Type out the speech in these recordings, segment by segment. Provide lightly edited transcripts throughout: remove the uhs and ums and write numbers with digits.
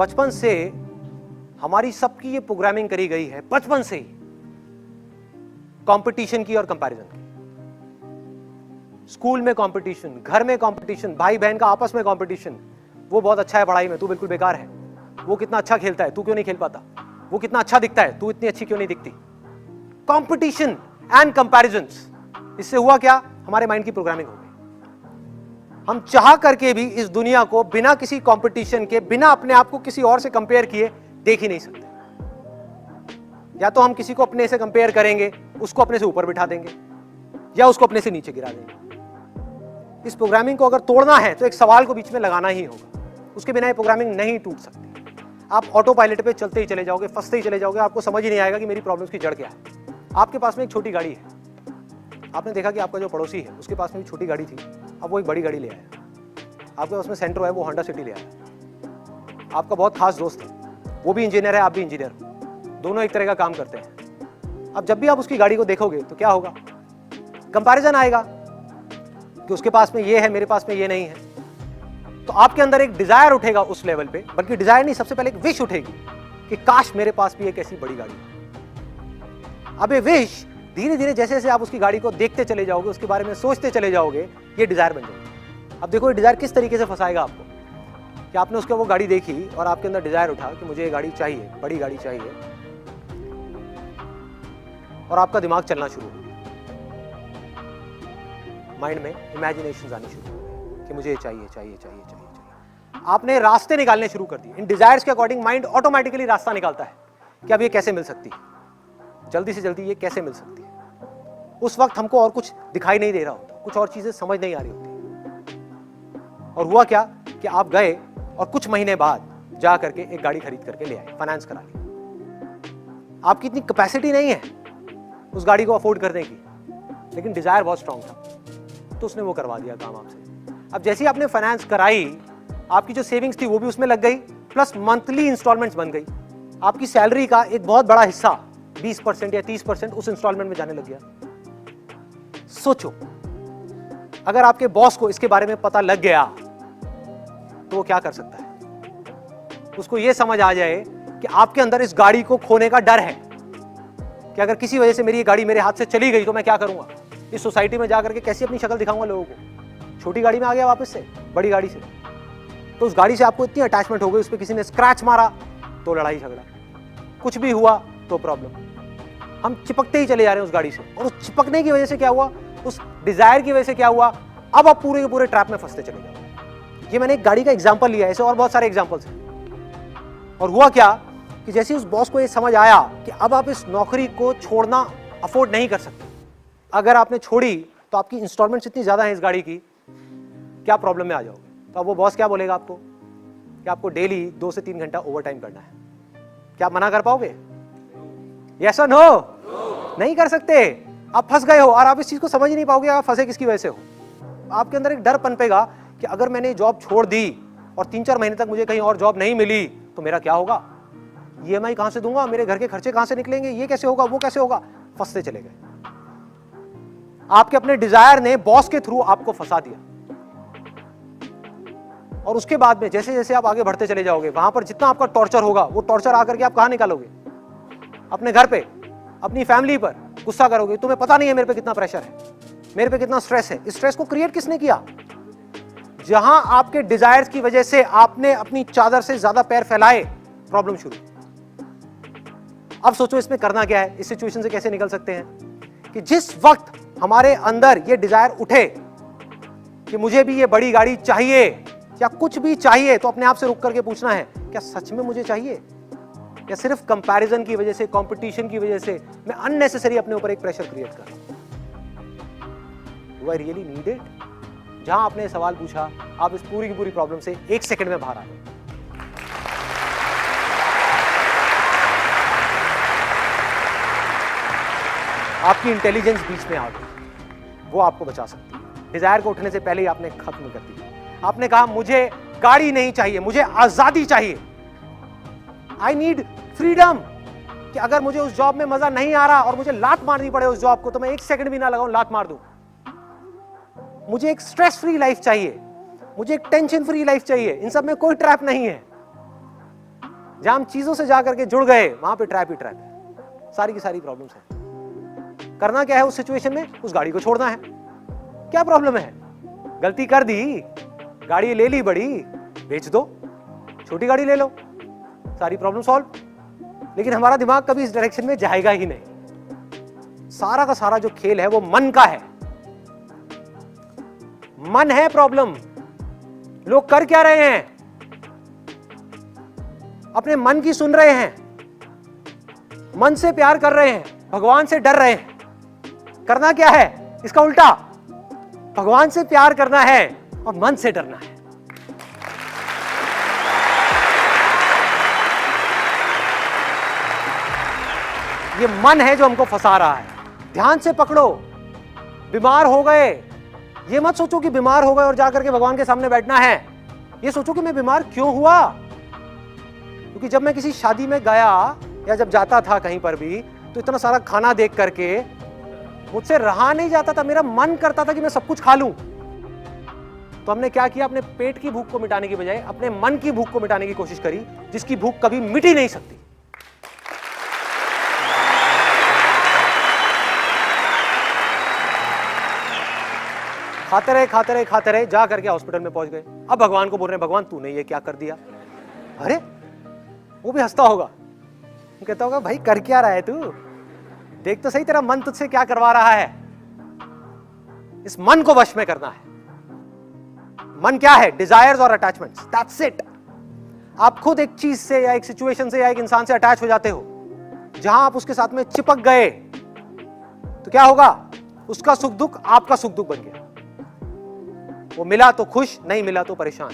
बचपन से हमारी सबकी ये प्रोग्रामिंग करी गई है, बचपन से ही, कंपटीशन की और कंपैरिजन की। स्कूल में कंपटीशन, घर में कंपटीशन, भाई बहन का आपस में कंपटीशन। वो बहुत अच्छा है पढ़ाई में, तू बिल्कुल बेकार है। वो कितना अच्छा खेलता है, तू क्यों नहीं खेल पाता। वो कितना अच्छा दिखता है, तू इतनी अच्छी क्यों नहीं दिखती। कंपटीशन एंड कंपैरिजंस, इससे हुआ क्या, हमारे माइंड की प्रोग्रामिंग हो गई। हम चाह करके भी इस दुनिया को बिना किसी कंपटीशन के, बिना अपने आप को किसी और से कंपेयर किए देख ही नहीं सकते। या तो हम किसी को अपने से कंपेयर करेंगे, उसको अपने से ऊपर बिठा देंगे, या उसको अपने से नीचे गिरा देंगे। इस प्रोग्रामिंग को अगर तोड़ना है तो एक सवाल को बीच में लगाना ही होगा, उसके बिना ये प्रोग्रामिंग नहीं टूट सकती। आप ऑटो पायलट पे चलते ही चले जाओगे, फंसते ही चले जाओगे, आपको समझ ही नहीं आएगा कि मेरी प्रॉब्लम्स की जड़ क्या है। आपके पास में एक छोटी गाड़ी है, आपने देखा कि आपका जो पड़ोसी है उसके पास में भी छोटी गाड़ी थी, अब वो एक बड़ी गाड़ी ले आया। आपके पास में सेंट्रो है, वो होंडा सिटी ले आया। आपका बहुत खास दोस्त है, वो भी इंजीनियर है, आप भी इंजीनियर हो, दोनों एक तरह का काम करते हैं। अब जब भी आप उसकी गाड़ी को देखोगे तो क्या होगा, कंपैरिजन आएगा कि उसके पास में ये है, मेरे पास में ये नहीं है। तो आपके अंदर एक डिजायर उठेगा उस लेवल पे, बल्कि डिजायर नहीं, सबसे पहले एक विश उठेगी कि काश मेरे पास भी एक ऐसी बड़ी गाड़ी हो। अब ये विश धीरे धीरे जैसे जैसे आप उसकी गाड़ी को देखते चले जाओगे, उसके बारे में सोचते चले जाओगे, ये डिजायर बन जाएगी। अब देखो ये डिजायर किस तरीके से फंसाएगा आपको, कि आपने उसके वो गाड़ी देखी और आपके अंदर डिजायर उठा कि मुझे ये गाड़ी चाहिए, बड़ी गाड़ी चाहिए, और आपका दिमाग चलना शुरू हो गया, माइंड में इमेजिनेशन आनी शुरू हो गई कि मुझे ये चाहिए चाहिए चाहिए चाहिए चाहिए। आपने रास्ते निकालने शुरू कर दिए। इन डिजायर्स के अकॉर्डिंग माइंड ऑटोमेटिकली रास्ता निकालता है कि अब ये कैसे मिल सकती है, जल्दी से जल्दी ये कैसे मिल सकती है। उस वक्त हमको और कुछ दिखाई नहीं दे रहा होता, कुछ और चीजें समझ नहीं आ रही होती। और हुआ क्या कि आप गए और कुछ महीने बाद जा करके एक गाड़ी खरीद करके ले आए, फाइनेंस करा ली। आपकी इतनी कैपेसिटी नहीं है उस गाड़ी को अफोर्ड करने की, लेकिन डिजायर बहुत स्ट्रांग था, तो उसने वो करवा दिया काम आपसे। अब जैसे ही आपने फाइनेंस कराई, आपकी जो सेविंग्स थी वो भी उसमें लग गई, प्लस मंथली इंस्टॉलमेंट्स बन गई। आपकी सैलरी का एक बहुत बड़ा हिस्सा 20% या 30% उस इंस्टॉलमेंट में जाने लग गया। सोचो, अगर आपके बॉस को इसके बारे में पता लग गया तो वो क्या कर सकता है। उसको ये समझ आ जाए कि आपके अंदर इस गाड़ी को खोने का डर है कि अगर किसी वजह से मेरी ये गाड़ी मेरे हाथ से चली गई तो मैं क्या करूंगा, इस सोसाइटी में जाकर के कैसी अपनी शक्ल दिखाऊंगा लोगों को। छोटी गाड़ी में आ गया वापस से बड़ी गाड़ी से, तो उस गाड़ी से आपको इतनी अटैचमेंट हो गई, उस पर किसी ने स्क्रैच मारा तो लड़ाई झगड़ा, कुछ भी हुआ तो प्रॉब्लम। हम चिपकते ही चले जा रहे हैं उस गाड़ी से, और उस चिपकने की वजह से क्या हुआ, उस डिजायर की वजह से क्या हुआ, अब आप पूरे के पूरे ट्रैप में फंसते चले जाओ। ये मैंने एक गाड़ी का एग्जांपल लिया है, ऐसे और बहुत सारे एग्जांपल्स हैं। और हुआ क्या कि जैसे उस बॉस को ये समझ आया कि अब आप इस नौकरी को छोड़ना अफोर्ड नहीं कर सकते, अगर आपने छोड़ी तो आपकी इंस्टॉलमेंट्स इतनी ज्यादा है इस गाड़ी की, क्या प्रॉब्लम में आ जाओगे। तो अब वो बॉस क्या बोलेगा आपको कि आपको डेली 2 से 3 घंटा ओवर टाइम करना है। क्या आप मना कर पाओगे? यस और नो? नहीं कर सकते। आप फंस गए हो और आप इस चीज को समझ ही नहीं पाओगे आप फंसे किसकी वजह से हो। आपके अंदर एक डर पनपेगा कि अगर मैंने जॉब छोड़ दी और 3-4 महीने तक मुझे कहीं और जॉब नहीं मिली तो मेरा क्या होगा, ईएमआई कहां से दूंगा, मेरे घर के खर्चे कहां से निकलेंगे, ये कैसे होगा, वो कैसे होगा। फंसते चले गए। आपके अपने डिजायर ने बॉस के थ्रू आपको फंसा दिया, और उसके बाद में जैसे जैसे आप आगे बढ़ते चले जाओगे, वहां पर जितना आपका टॉर्चर होगा, वो टॉर्चर आकर के आप कहां निकालोगे, अपने घर पे, अपनी फैमिली पर गुस्सा करोगे। तुम्हें पता नहीं है मेरे पे कितना प्रेशर है, मेरे पे कितना स्ट्रेस है। इस स्ट्रेस को क्रिएट किसने किया? जहां आपके डिजायर्स की वजह से आपने अपनी चादर से ज्यादा पैर फैलाए, प्रॉब्लम शुरू। अब सोचो इसमें करना क्या है, इस सिचुएशन से कैसे निकल सकते हैं। कि जिस वक्त हमारे अंदर ये डिजायर उठे कि मुझे भी ये बड़ी गाड़ी चाहिए या कुछ भी चाहिए, तो अपने आप से रुक करके पूछना है, क्या सच में मुझे चाहिए, या सिर्फ कंपैरिजन की वजह से, कंपटीशन की वजह से मैं अननेसेसरी अपने ऊपर एक प्रेशर क्रिएट कर रहा हूं। Do I really need it? जहां आपने सवाल पूछा, आप इस पूरी की पूरी प्रॉब्लम से 1 सेकंड में बाहर आ गए। आपकी इंटेलिजेंस बीच में आ गई, वो आपको बचा सकती है। डिजायर को उठने से पहले ही आपने खत्म कर दिया। आपने कहा मुझे गाड़ी नहीं चाहिए, मुझे आजादी चाहिए, आई नीड फ्रीडम। कि अगर मुझे उस जॉब में मजा नहीं आ रहा और मुझे लात मारनी पड़े उस जॉब को, तो मैं 1 सेकंड भी ना लगाऊं, लात मार दूं। मुझे एक स्ट्रेस फ्री लाइफ चाहिए, मुझे एक टेंशन फ्री लाइफ चाहिए, इन सब में कोई ट्रैप नहीं है। जहां हम चीजों से जाकर के जुड़ गए वहां पे ट्रैप ही ट्रैप है, सारी की सारी प्रॉब्लम्स है। करना क्या है उस सिचुएशन में? उस गाड़ी को छोड़ना है। क्या प्रॉब्लम है? गलती कर दी, गाड़ी ले ली बड़ी, बेच दो, छोटी गाड़ी ले लो, सारी प्रॉब्लम सॉल्व। लेकिन हमारा दिमाग कभी इस डायरेक्शन में जाएगा ही नहीं। सारा का सारा जो खेल है वो मन का है। मन है प्रॉब्लम। लोग कर क्या रहे हैं? अपने मन की सुन रहे हैं, मन से प्यार कर रहे हैं, भगवान से डर रहे हैं। करना क्या है? इसका उल्टा, भगवान से प्यार करना है और मन से डरना है। ये मन है जो हमको फंसा रहा है। ध्यान से पकड़ो। बीमार हो गए, ये मत सोचो कि बीमार हो गए और जाकर के भगवान के सामने बैठना है। ये सोचो कि मैं बीमार क्यों हुआ। क्योंकि जब मैं किसी शादी में गया या जब जाता था कहीं पर भी, तो इतना सारा खाना देख करके मुझसे रहा नहीं जाता था। मेरा मन करता था कि मैं सब कुछ खा लूं। तो हमने क्या किया? अपने पेट की भूख को मिटाने की बजाय अपने मन की भूख को मिटाने की कोशिश करी, जिसकी भूख कभी मिट ही नहीं सकती। खाते रहे खाते रहे खाते रहे, जा करके हॉस्पिटल में पहुंच गए। अब भगवान को बोल रहे हैं, भगवान तूने ये क्या कर दिया। अरे वो भी हंसता होगा, वो कहता होगा भाई कर क्या रहा है तू, देख तो सही तेरा मन तुझसे क्या करवा रहा है। इस मन को वश में करना है। मन क्या है? डिजायर्स और अटैचमेंट्स, दैट्स इट। आप खुद एक चीज से या एक सिचुएशन से या एक इंसान से अटैच हो जाते हो, जहां आप उसके साथ में चिपक गए तो क्या होगा? उसका सुख दुख आपका सुख दुख बन गया। वो मिला तो खुश, नहीं मिला तो परेशान।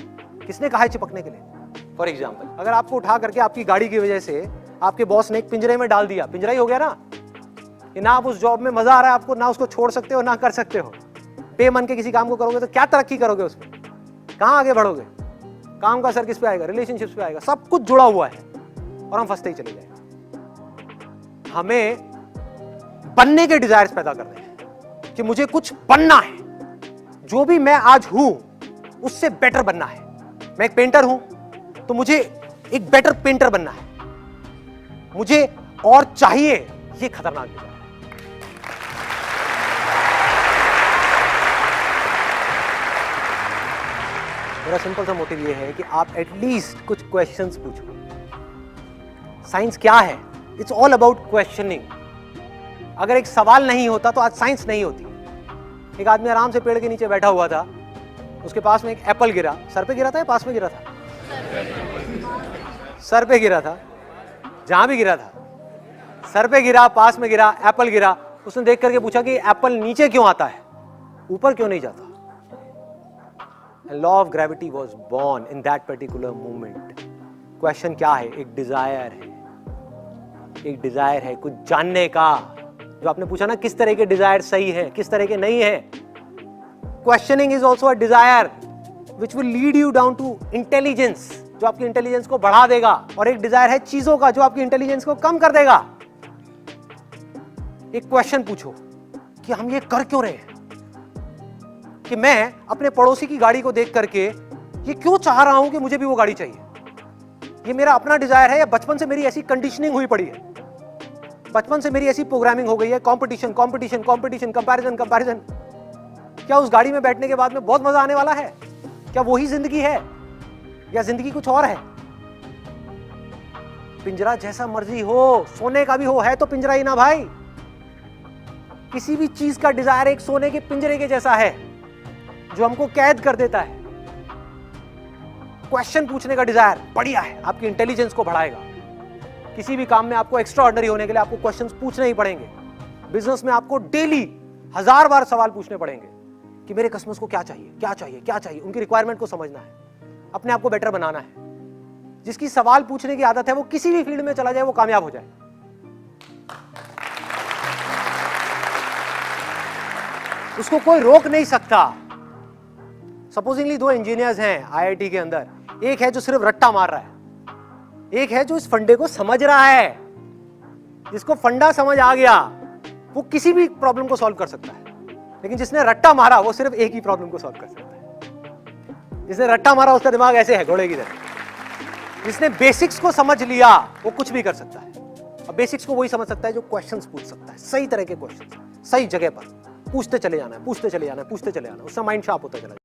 किसने कहा है चिपकने के लिए? फॉर एग्जाम्पल, अगर आपको उठा करके आपकी गाड़ी की वजह से आपके बॉस ने एक पिंजरे में डाल दिया, पिंजरा ही हो गया ना, कि ना आप उस जॉब में मजा आ रहा है आपको, ना उसको छोड़ सकते हो ना कर सकते हो। बेमन के किसी काम को करोगे तो क्या तरक्की करोगे उसमें? कहां आगे बढ़ोगे? काम का असर किस पे आएगा? रिलेशनशिप्स पे आएगा। सब कुछ जुड़ा हुआ है और हम फंसते ही चले जाएंगे। हमें बनने के डिजायर्स पैदा करने हैं कि मुझे कुछ बनना है, जो भी मैं आज हूं उससे बेटर बनना है। मैं एक पेंटर हूं तो मुझे एक बेटर पेंटर बनना है, मुझे और चाहिए। ये खतरनाक डिजायर है। मेरा सिंपल सा मोटिव ये है कि आप एटलीस्ट कुछ क्वेश्चंस पूछो। साइंस क्या है? It's all about questioning. अगर एक सवाल नहीं होता तो आज साइंस नहीं होती। एक आदमी आराम से पेड़ के नीचे बैठा हुआ था, उसके पास में एक एप्पल गिरा। सर पे गिरा था या पास में गिरा था? सर पे गिरा था। जहां भी गिरा था, सर पे गिरा, पास में गिरा, एप्पल गिरा। उसने देख करके पूछा कि एप्पल नीचे क्यों आता है, ऊपर क्यों नहीं जाता? Law of gravity was born in that particular moment. Question क्या है? एक डिजायर है। एक डिजायर है कुछ जानने का। जो आपने पूछा ना, किस तरह के डिजायर सही है, किस तरह के नहीं है। Questioning is also a desire which will lead you down to intelligence, जो आपकी इंटेलिजेंस को बढ़ा देगा। और एक डिजायर है चीजों का, जो आपकी इंटेलिजेंस को कम कर देगा। एक क्वेश्चन पूछो कि हम ये कर क्यों रहे हैं, कि मैं अपने पड़ोसी की गाड़ी को देख करके ये क्यों चाह रहा हूं कि मुझे भी वो गाड़ी चाहिए। ये मेरा अपना डिजायर है या बचपन से मेरी ऐसी कंडीशनिंग हुई पड़ी है, बचपन से मेरी ऐसी प्रोग्रामिंग हो गई है, competition competition competition, comparison comparison. क्या उस गाड़ी में बैठने के बाद में बहुत मजा आने वाला है? क्या वही जिंदगी है या जिंदगी कुछ और है? पिंजरा जैसा मर्जी हो, सोने का भी हो, है तो पिंजरा ही ना भाई। किसी भी चीज का डिजायर एक सोने के पिंजरे के जैसा है जो हमको कैद कर देता है। क्वेश्चन पूछने का डिजायर बढ़िया है, आपकी इंटेलिजेंस को बढ़ाएगा। किसी भी काम में आपको एक्स्ट्रा ऑर्डिनरी होने के लिए आपको क्वेश्चंस पूछने ही पड़ेंगे। बिजनेस में आपको डेली 1000 बार सवाल पूछने पड़ेंगे कि मेरे कस्टमर्स को क्या चाहिए, क्या चाहिए, क्या चाहिए। उनकी रिक्वायरमेंट को समझना है, अपने आप को बेटर बनाना है। जिसकी सवाल पूछने की आदत है वो किसी भी फील्ड में चला जाए वो कामयाब हो जाए। उसको कोई रोक नहीं सकता। सपोजिंगली 2 इंजीनियर्स हैं आईआईटी के अंदर, एक है जो सिर्फ रट्टा मार रहा है, एक है जो इस फंडे को समझ रहा है। जिसको फंडा समझ आ गया वो किसी भी प्रॉब्लम को सॉल्व कर सकता है, लेकिन जिसने रट्टा मारा वो सिर्फ एक ही प्रॉब्लम को सॉल्व कर सकता है। जिसने रट्टा मारा उसका दिमाग ऐसे है, घोड़े की तरह। जिसने बेसिक्स को समझ लिया वो कुछ भी कर सकता है। अब बेसिक्स को वही समझ सकता है जो क्वेश्चंस पूछ सकता है, सही तरह के क्वेश्चंस, सही जगह पर पूछते चले जाना है, पूछते चले जाना है, पूछते चले जाना है, उसका माइंड शार्प होता चला जाए।